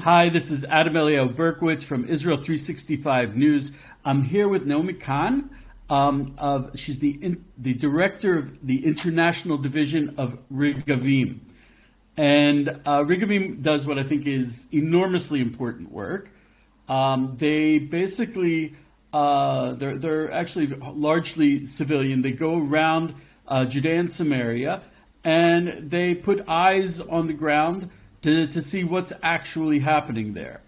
Hi, this is Adam Eliel Berkowitz from Israel 365 News. I'm here with Naomi Kahn. She's the director of the International Division of Regavim. And Regavim does what I think is enormously important work. They basically, they're actually largely civilian. They go around Judea and Samaria, and they put eyes on the ground to see what's actually happening there.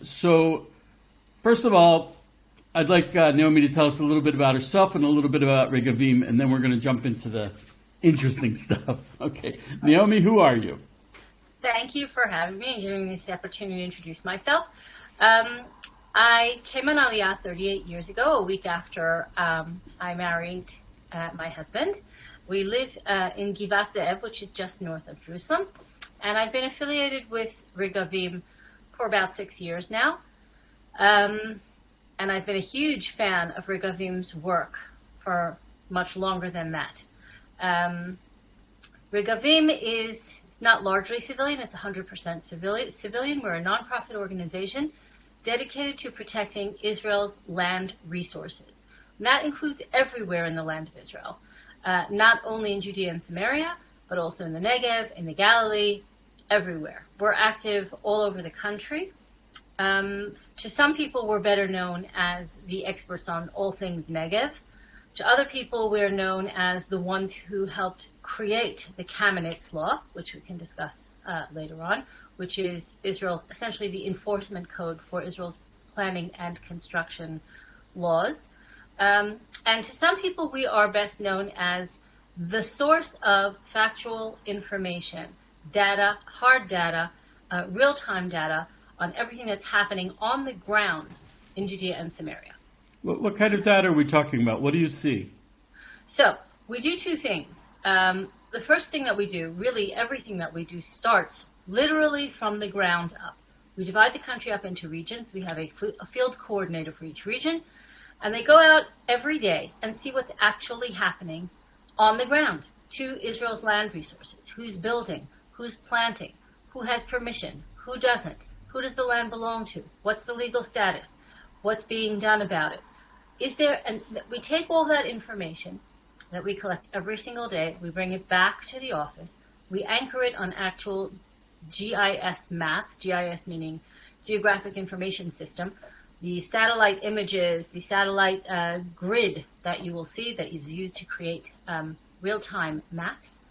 So, first of all, I'd like Naomi to tell us a little bit about herself and a little bit about Regavim, and then we're going to jump into the interesting stuff. Okay, Naomi, who are you? Thank you for having me and giving me this opportunity to introduce myself. I came on Aliyah 38 years ago, a week after I married my husband. We live in Givat Ze'ev, which is just north of Jerusalem. And I've been affiliated with Regavim for about 6 years now. And I've been a huge fan of Regavim's work for much longer than that. Regavim is not largely civilian, it's 100% civilian. We're a nonprofit organization dedicated to protecting Israel's land resources. And that includes everywhere in the land of Israel, not only in Judea and Samaria, but also in the Negev, in the Galilee, everywhere. We're active all over the country. To some people, we're better known as the experts on all things Negev. To other people, we're known as the ones who helped create the Kamenetz law, which we can discuss later on, which is Israel's, essentially the enforcement code for Israel's planning and construction laws. And to some people, we are best known as the source of factual information, data, hard data, real-time data on everything that's happening on the ground in Judea and Samaria. What kind of data are we talking about? What do you see? So we do two things. The first thing that we do, really everything that we do, starts literally from the ground up. We divide the country up into regions. We have a field coordinator for each region, and they go out every day and see what's actually happening on the ground to Israel's land resources. Who's building? Who's planting? Who has permission? Who doesn't? Who does the land belong to? What's the legal status? What's being done about it? And we take all that information that we collect every single day, we bring it back to the office, we anchor it on actual GIS maps, GIS meaning Geographic Information System, the satellite images, the satellite grid that you will see that is used to create real-time maps.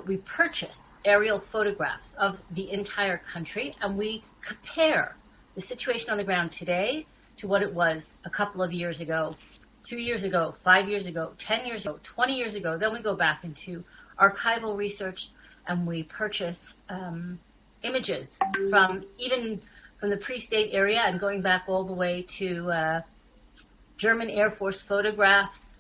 We purchase aerial photographs of the entire country, and we compare the situation on the ground today to what it was a couple of years ago, 2 years ago, 5 years ago, 10 years ago, 20 years ago. Then we go back into archival research and we purchase images from the pre-state area and going back all the way to German Air Force photographs,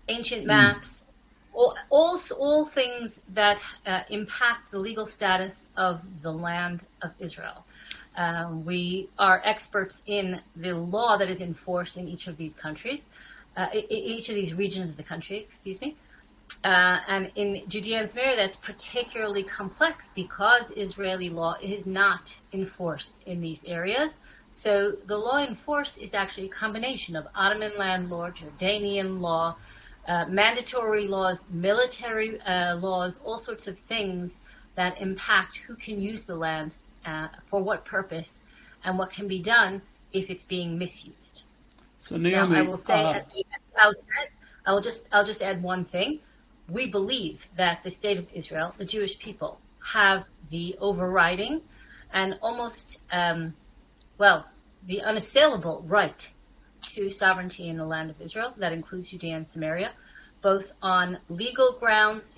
ancient maps, all things that impact the legal status of the land of Israel. We are experts in the law that is enforced in each of these countries, each of these regions of the country, excuse me. And in Judea and Samaria, that's particularly complex because Israeli law is not enforced in these areas. So the law enforced is actually a combination of Ottoman land law, Jordanian law, mandatory laws, military laws, all sorts of things that impact who can use the land, for what purpose, and what can be done if it's being misused. So Naomi, now, I will say at the outset, I'll just add one thing. We believe that the state of Israel, the Jewish people, have the overriding and almost, the unassailable right to sovereignty in the land of Israel. That includes Judea and Samaria, both on legal grounds,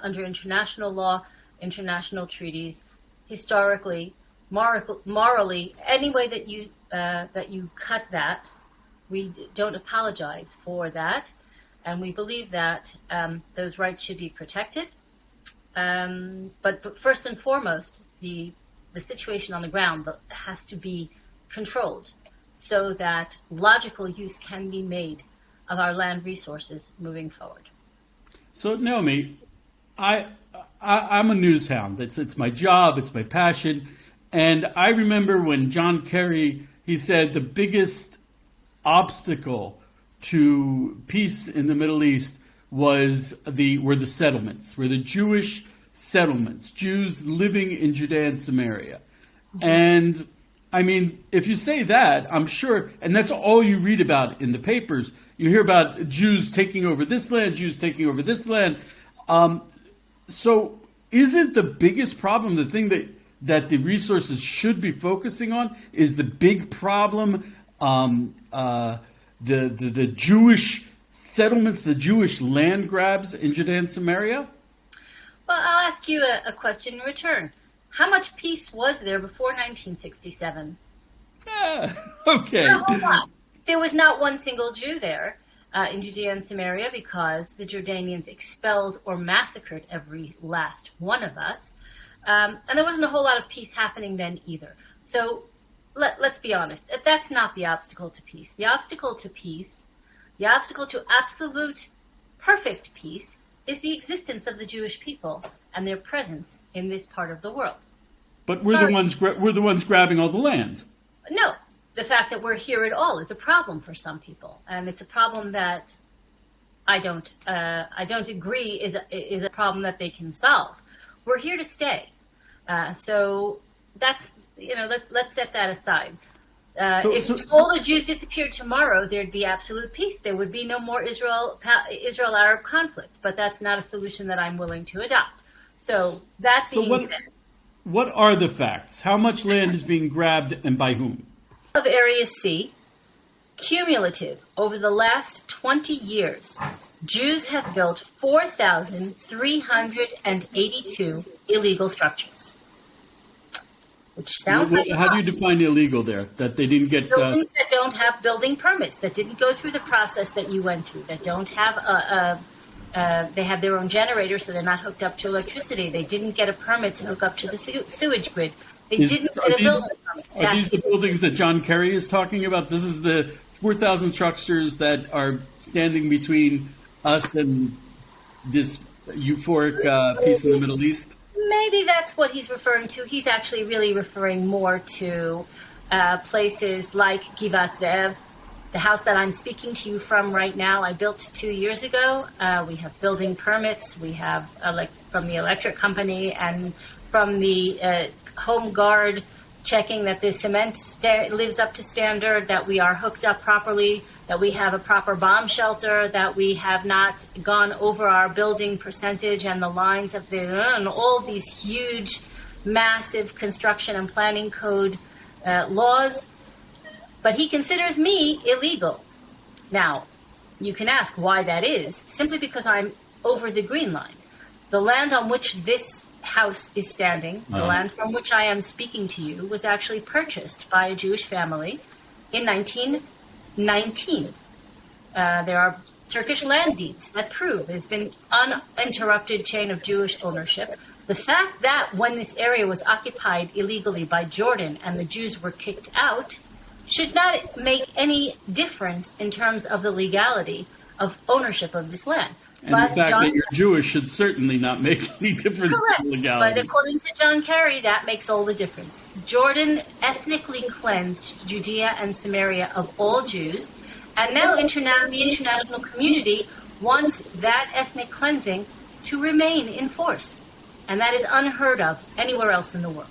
under international law, international treaties, historically, morally, any way that you cut that, we don't apologize for that, and we believe that those rights should be protected. But first and foremost, the situation on the ground has to be controlled so that logical use can be made of our land resources moving forward. So Naomi, I'm a news hound. It's my job. It's my passion. And I remember when John Kerry, he said the biggest obstacle to peace in the Middle East were the settlements, were the Jewish settlements, Jews living in Judea and Samaria. And I mean, if you say that, I'm sure, and that's all you read about in the papers. You hear about Jews taking over this land, Jews taking over this land. So isn't the biggest problem, the thing that the resources should be focusing on, is the big problem, the Jewish settlements, the Jewish land grabs in Judea and Samaria? Well, I'll ask you a question in return. How much peace was there before 1967? Yeah, okay. Not a whole lot. There was not one single Jew there in Judea and Samaria because the Jordanians expelled or massacred every last one of us. And there wasn't a whole lot of peace happening then either. So let's be honest. That's not the obstacle to peace. The obstacle to absolute perfect peace is the existence of the Jewish people and their presence in this part of the world. But we're the ones grabbing all the land. No, the fact that we're here at all is a problem for some people, and it's a problem that I don't agree is a problem that they can solve. We're here to stay, so that's let's set that aside. If all the Jews disappeared tomorrow, there'd be absolute peace. There would be no more Israel-Arab conflict. But that's not a solution that I'm willing to adopt. So that being said, what are the facts? How much land is being grabbed and by whom? Of Area C, cumulative over the last 20 years, Jews have built 4,382 illegal structures. Which sounds like how do you define illegal there? That they didn't get buildings that don't have building permits, that didn't go through the process that you went through, that don't have they have their own generator, so they're not hooked up to electricity. They didn't get a permit to hook up to the sewage grid. They didn't get a building permit. Are these the buildings that John Kerry is talking about? This is the 4,000 structures that are standing between us and this euphoric peace in the Middle East? Maybe that's what he's referring to. He's actually really referring more to places like Givat Ze'ev, the house that I'm speaking to you from right now. I built 2 years ago. We have building permits. We have from the electric company and from the home guard checking that the cement lives up to standard, that we are hooked up properly, that we have a proper bomb shelter, that we have not gone over our building percentage and the lines of and all these huge, massive construction and planning code laws. But he considers me illegal. Now, you can ask why that is, simply because I'm over the green line. The land on which this house is standing, the land from which I am speaking to you, was actually purchased by a Jewish family in 1919. There are Turkish land deeds that prove there's been uninterrupted chain of Jewish ownership. The fact that when this area was occupied illegally by Jordan and the Jews were kicked out should not make any difference in terms of the legality of ownership of this land. And the fact that you're Jewish should certainly not make any difference in legality. But according to John Kerry, that makes all the difference. Jordan ethnically cleansed Judea and Samaria of all Jews, and now the international community wants that ethnic cleansing to remain in force. And that is unheard of anywhere else in the world.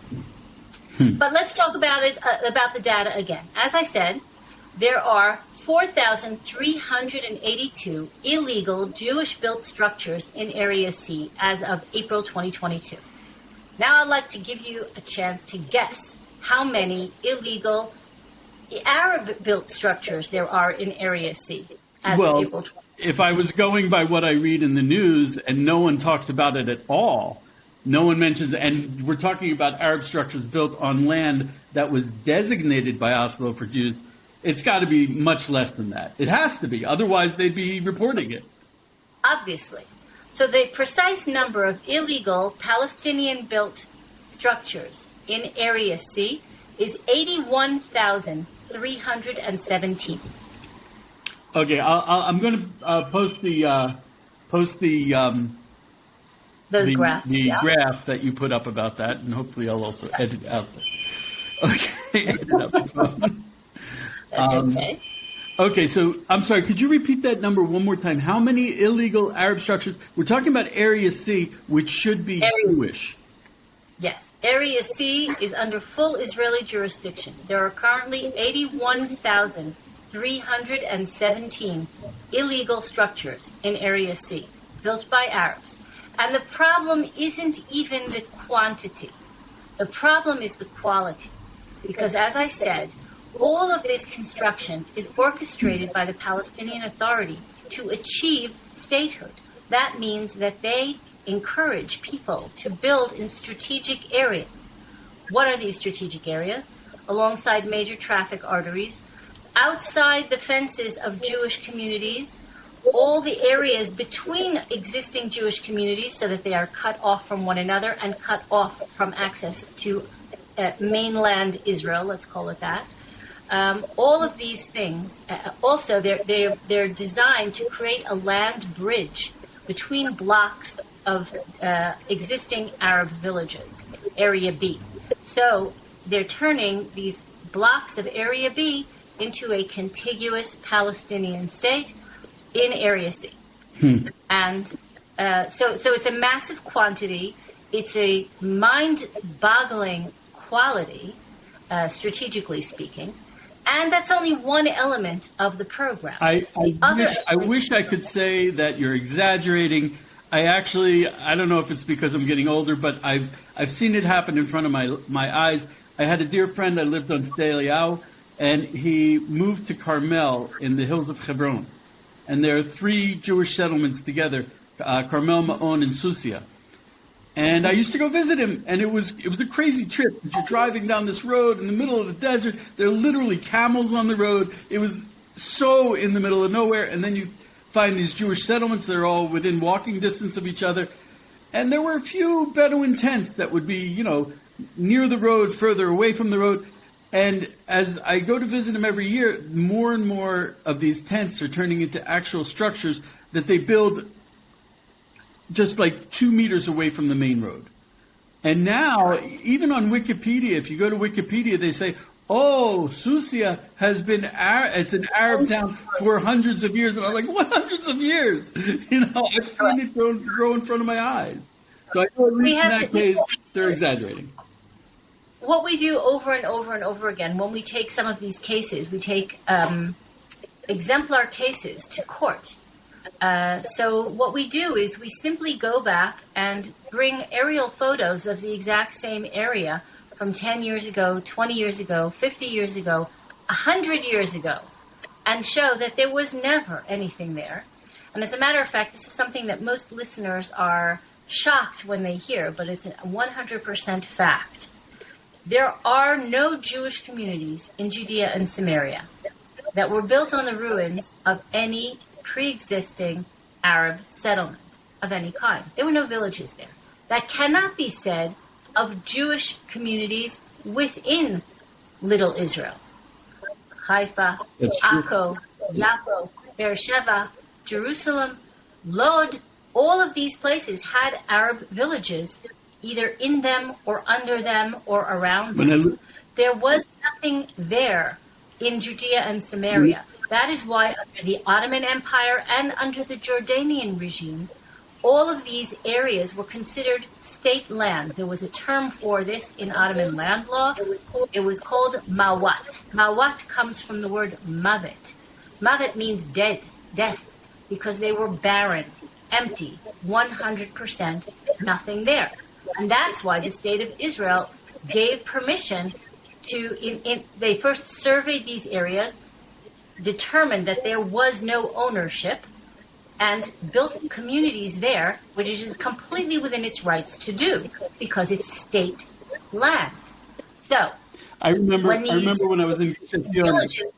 But let's talk about about the data again. As I said, there are 4,382 illegal Jewish-built structures in Area C as of April 2022. Now I'd like to give you a chance to guess how many illegal Arab-built structures there are in Area C as of April 2022. If I was going by what I read in the news and no one talks about it at all, no one mentions, and we're talking about Arab structures built on land that was designated by Oslo for Jews, it's got to be much less than that. It has to be. Otherwise, they'd be reporting it. Obviously. So the precise number of illegal Palestinian-built structures in Area C is 81,317. Okay, I'm going to post the Those graphs, graph that you put up about that, and hopefully I'll also edit out Okay. I didn't have my phone. That's okay. Okay, so I'm sorry, could you repeat that number one more time? How many illegal Arab structures? We're talking about Area C, which should be Area C. Jewish. Yes. Area C is under full Israeli jurisdiction. There are currently 81,317 illegal structures in Area C, built by Arabs. And the problem isn't even the quantity. The problem is the quality. Because as I said, all of this construction is orchestrated by the Palestinian Authority to achieve statehood. That means that they encourage people to build in strategic areas. What are these strategic areas? Alongside major traffic arteries, outside the fences of Jewish communities, all the areas between existing Jewish communities so that they are cut off from one another and cut off from access to mainland Israel, let's call it that. All of these things, also they're designed to create a land bridge between blocks of existing Arab villages, Area B. So they're turning these blocks of Area B into a contiguous Palestinian state in Area C. And so it's a massive quantity. It's a mind-boggling quality, strategically speaking. And that's only one element of the program. I wish I could say that you're exaggerating. I don't know if it's because I'm getting older, but I've seen it happen in front of my eyes. I had a dear friend, I lived on Sde Eliyahu, and he moved to Carmel in the hills of Hebron. And there are 3 Jewish settlements together, Carmel, Ma'on, and Susia. And I used to go visit him, and it was a crazy trip. You're driving down this road in the middle of the desert. There are literally camels on the road. It was so in the middle of nowhere. And then you find these Jewish settlements. They're all within walking distance of each other. And there were a few Bedouin tents that would be, near the road, further away from the road. And as I go to visit him every year, more and more of these tents are turning into actual structures that they build just like 2 meters away from the main road. And now, even on Wikipedia, if you go to Wikipedia, they say, oh, Susia has been, it's an Arab town for hundreds of years. And I'm like, what hundreds of years? I've seen it grow in front of my eyes. So I know at least in that case, they're exaggerating. What we do over and over and over again, when we take some of these cases, we take exemplar cases to court. So what we do is we simply go back and bring aerial photos of the exact same area from 10 years ago, 20 years ago, 50 years ago, 100 years ago, and show that there was never anything there. And as a matter of fact, this is something that most listeners are shocked when they hear, but it's a 100% fact. There are no Jewish communities in Judea and Samaria that were built on the ruins of any pre-existing Arab settlement of any kind. There were no villages there. That cannot be said of Jewish communities within Little Israel. Haifa, Akko, Yafo, Beersheba, Jerusalem, Lod, all of these places had Arab villages either in them or under them or around them. There was nothing there in Judea and Samaria. That is why under the Ottoman Empire and under the Jordanian regime, all of these areas were considered state land. There was a term for this in Ottoman land law. It was called mawat. Mawat comes from the word mavet. Mavet means dead, death, because they were barren, empty, 100%, nothing there. And that's why the state of Israel gave permission to, they first surveyed these areas, determined that there was no ownership, and built communities there, which is completely within its rights to do, because it's state land. So, I remember when I was in Gush Etzion.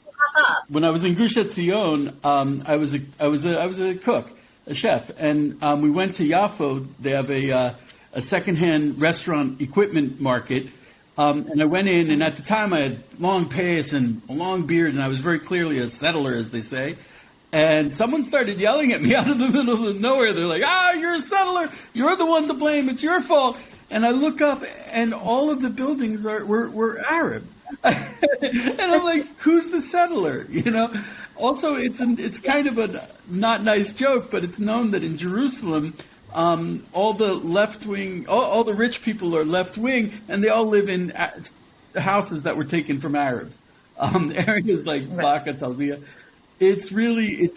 When I was in Gush Etzion, I was a cook, a chef, and we went to Yafo. They have a secondhand restaurant equipment market. And I went in, and at the time I had long payas and a long beard, and I was very clearly a settler, as they say. And someone started yelling at me out of the middle of nowhere. They're like, you're a settler. You're the one to blame. It's your fault. and I look up, and all of the buildings were Arab. And I'm like, who's the settler? Also, it's kind of a not nice joke, but it's known that in Jerusalem, all the left wing, all the rich people are left wing, and they all live in houses that were taken from Arabs. Areas like Baka, Talbiya. It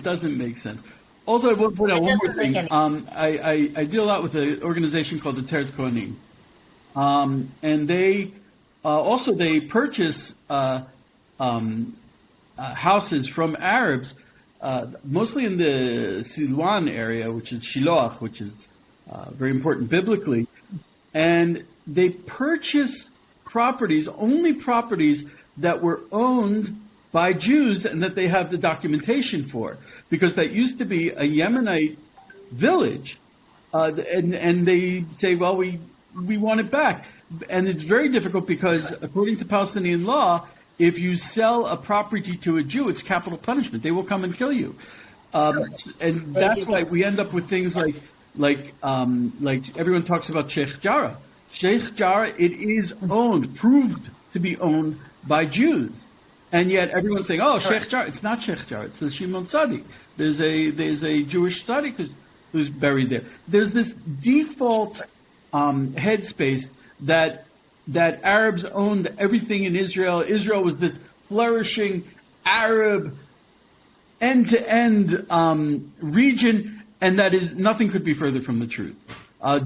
doesn't make sense. Also, I want to point out one more thing. I deal a lot with an organization called the Teret Kohanim, and they purchase houses from Arabs, mostly in the Silwan area, which is Shiloach, which is very important biblically, and they purchase only properties that were owned by Jews and that they have the documentation for, because that used to be a Yemenite village, and they say, well, we want it back. And it's very difficult because, according to Palestinian law, if you sell a property to a Jew, it's capital punishment. They will come and kill you. And that's why we end up with things like everyone talks about Sheikh Jarrah. Sheikh Jarrah, it is proved to be owned by Jews. And yet everyone's saying, oh, Sheikh Jarrah. It's not Sheikh Jarrah. It's the Shimon Tzaddik. There's a Jewish tzaddik who's buried there. There's this default headspace that Arabs owned everything in Israel. Israel was this flourishing Arab end-to-end region, and nothing could be further from the truth.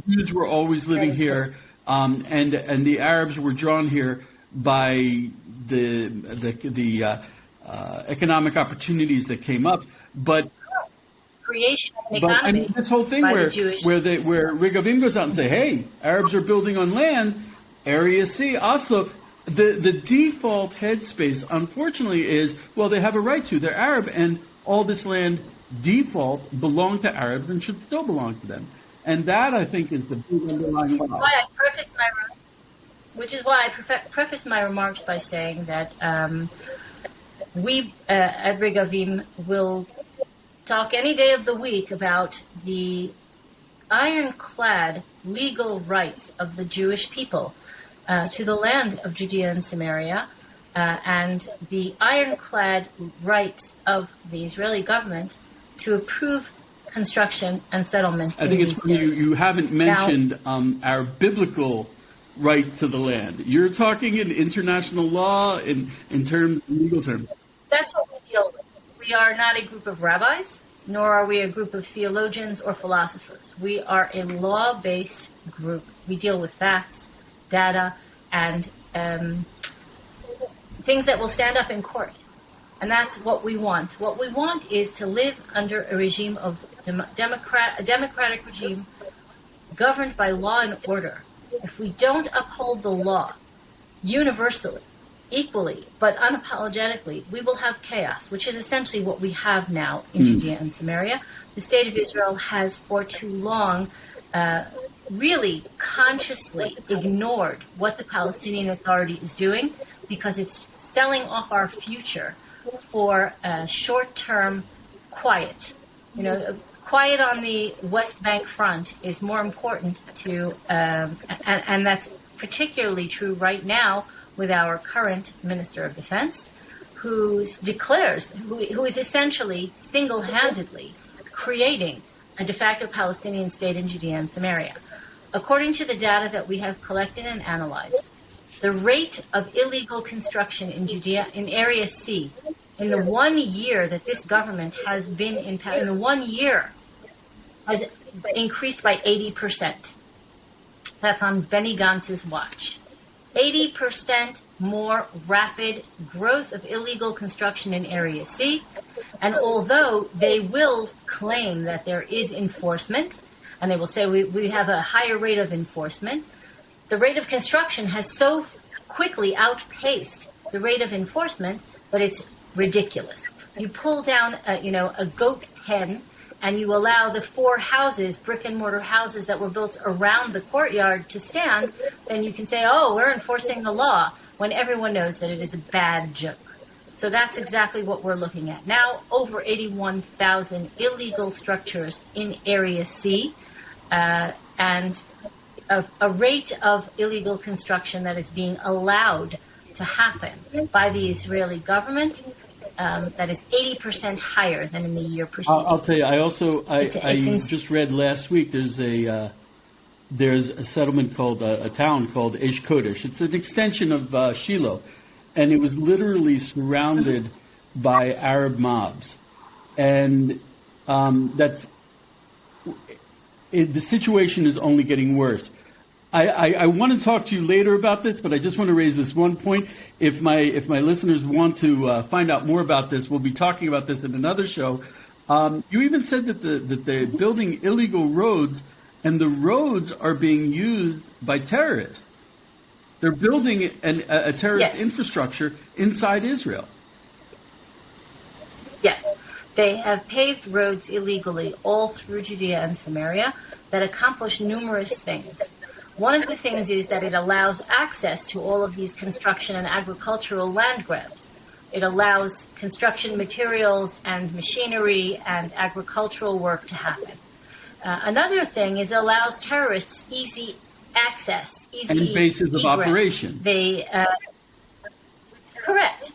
Jews were always living here, and the Arabs were drawn here by the economic opportunities that came up, but creation of an economy. I mean, this whole thing where Regavim goes out and say, "Hey, Arabs are building on land, Area C, Oslo." The default headspace, unfortunately, is, well, they have a right to. They're Arab, and all this land default belonged to Arabs and should still belong to them. And that, I think, is the big underlying lie. Which is why I prefaced my remarks by saying that we at Regavim will talk any day of the week about the ironclad legal rights of the Jewish people to the land of Judea and Samaria, and the ironclad rights of the Israeli government to approve construction and settlement. I think it's funny you haven't mentioned our biblical right to the land. You're talking in international law, in legal terms. That's what we deal with. We are not a group of rabbis, nor are we a group of theologians or philosophers. We are a law-based group. We deal with facts, data, and things that will stand up in court. And that's what we want. What we want is to live under a regime of a democratic regime governed by law and order. If we don't uphold the law universally, equally, but unapologetically, we will have chaos, which is essentially what we have now in Judea and Samaria. The state of Israel has for too long really consciously ignored what the Palestinian Authority is doing, because it's selling off our future for short-term quiet. Quiet on the West Bank front is more important to, and that's particularly true right now with our current Minister of Defense, who is essentially single-handedly creating a de facto Palestinian state in Judea and Samaria. According to the data that we have collected and analyzed, the rate of illegal construction in Judea, in Area C, in the 1 year that this government has been in the 1 year, has increased by 80%. That's on Benny Gantz's watch. 80% more rapid growth of illegal construction in Area C. And although they will claim that there is enforcement, and they will say we have a higher rate of enforcement, the rate of construction has so quickly outpaced the rate of enforcement that it's ridiculous. You pull down a goat pen and you allow the 4 houses, brick and mortar houses that were built around the courtyard to stand, then you can say, oh, we're enforcing the law, when everyone knows that it is a bad joke. So that's exactly what we're looking at. Now, over 81,000 illegal structures in Area C, and a rate of illegal construction that is being allowed to happen by the Israeli government that is 80% higher than in the year preceding. I'll tell you. I It's just read last week. There's a settlement called a town called Esh Kodesh. It's an extension of Shiloh, and it was literally surrounded by Arab mobs, and the situation is only getting worse. I want to talk to you later about this, but I just want to raise this one point. If my listeners want to find out more about this, we'll be talking about this in another show. You even said that they're building illegal roads, and the roads are being used by terrorists. They're building a terrorist infrastructure inside Israel. Yes, they have paved roads illegally all through Judea and Samaria that accomplish numerous things. One of the things is that it allows access to all of these construction and agricultural land grabs. It allows construction materials and machinery and agricultural work to happen. Another thing is it allows terrorists easy access, easy and bases egress. Of operation. Correct.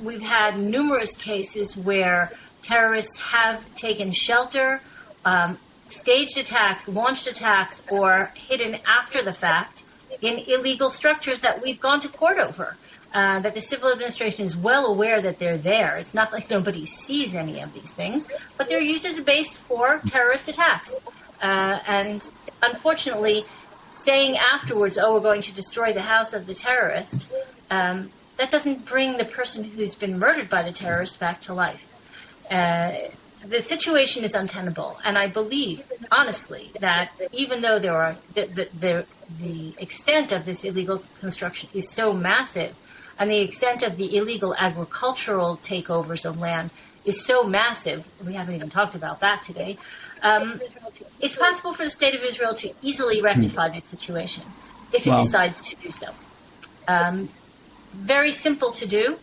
We've had numerous cases where terrorists have taken shelter, staged attacks, launched attacks, or hidden after the fact in illegal structures that we've gone to court over. That the civil administration is well aware that they're there. It's not like nobody sees any of these things, but they're used as a base for terrorist attacks. And unfortunately, saying afterwards, oh, we're going to destroy the house of the terrorist, that doesn't bring the person who's been murdered by the terrorist back to life. The situation is untenable, and I believe, honestly, that even though the extent of this illegal construction is so massive, and the extent of the illegal agricultural takeovers of land is so massive, we haven't even talked about that today, it's possible for the State of Israel to easily rectify this situation if it decides to do so. Very simple to do.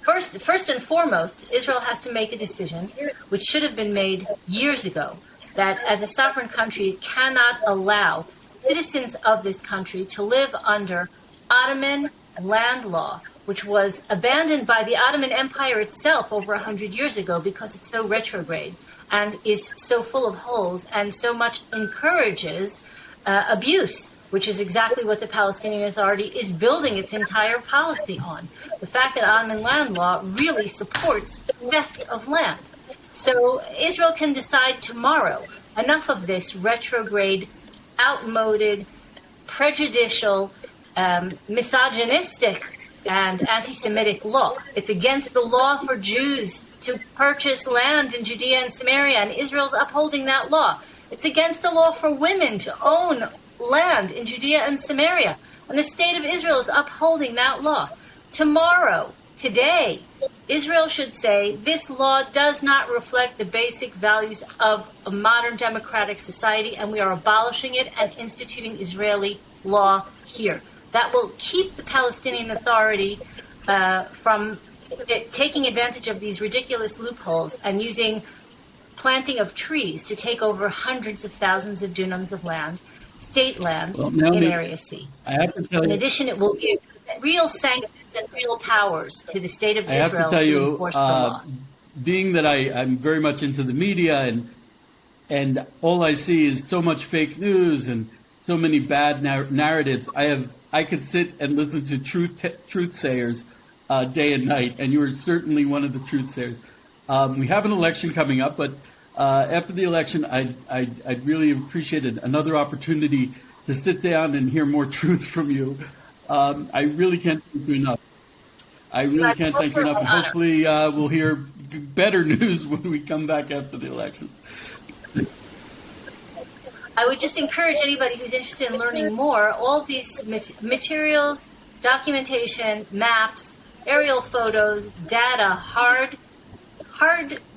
First and foremost, Israel has to make a decision, which should have been made years ago, that as a sovereign country, it cannot allow citizens of this country to live under Ottoman land law, which was abandoned by the Ottoman Empire itself over 100 years ago because it's so retrograde and is so full of holes and so much encourages abuse, which is exactly what the Palestinian Authority is building its entire policy on. The fact that Ottoman land law really supports theft of land. So Israel can decide tomorrow, enough of this retrograde, outmoded, prejudicial, misogynistic, and anti-Semitic law. It's against the law for Jews to purchase land in Judea and Samaria, and Israel's upholding that law. It's against the law for women to own land in Judea and Samaria, and the State of Israel is upholding that law. Tomorrow, today, Israel should say this law does not reflect the basic values of a modern democratic society, and we are abolishing it and instituting Israeli law here. That will keep the Palestinian Authority from taking advantage of these ridiculous loopholes and using planting of trees to take over hundreds of thousands of dunams of land, state land, in Area C. I have to tell you, in addition, it will give real sanctions and real powers to the State of Israel to enforce the law. Being that I'm very much into the media and all I see is so much fake news and so many bad narratives, I could sit and listen to truth sayers day and night, and you are certainly one of the truth sayers. We have an election coming up, but after the election, I'd really appreciate another opportunity to sit down and hear more truth from you. I really can't thank you enough. And hopefully we'll hear better news when we come back after the elections. I would just encourage anybody who's interested in learning more, all of these materials, documentation, maps, aerial photos, data, hard,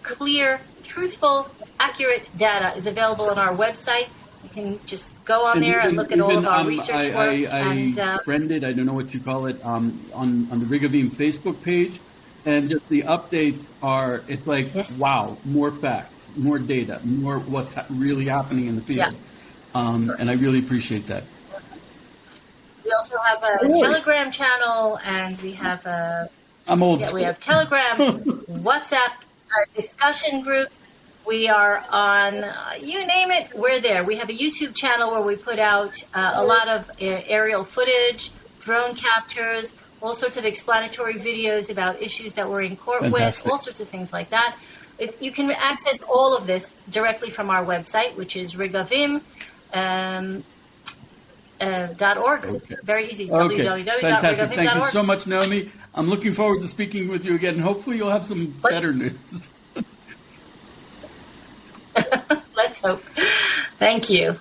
clear, truthful, accurate data is available on our website. You can just go on there and look at all of our research work. I friended, I don't know what you call it, on the Regavim Facebook page, and just the updates are, it's like, wow, more facts, more data, more what's really happening in the field. And I really appreciate that. We also have a Telegram channel, and we have a I'm old we school. have Telegram, WhatsApp, discussion groups. We are on, you name it, we're there. We have a YouTube channel where we put out a lot of aerial footage, drone captures, all sorts of explanatory videos about issues that we're in court Fantastic. with, all sorts of things like that. You can access all of this directly from our website, which is Regavim. .org. Okay. Very easy. Okay, fantastic. Thank you www.regavim.org. so much, Naomi. I'm looking forward to speaking with you again, and hopefully you'll have some better news. Let's hope. Thank you.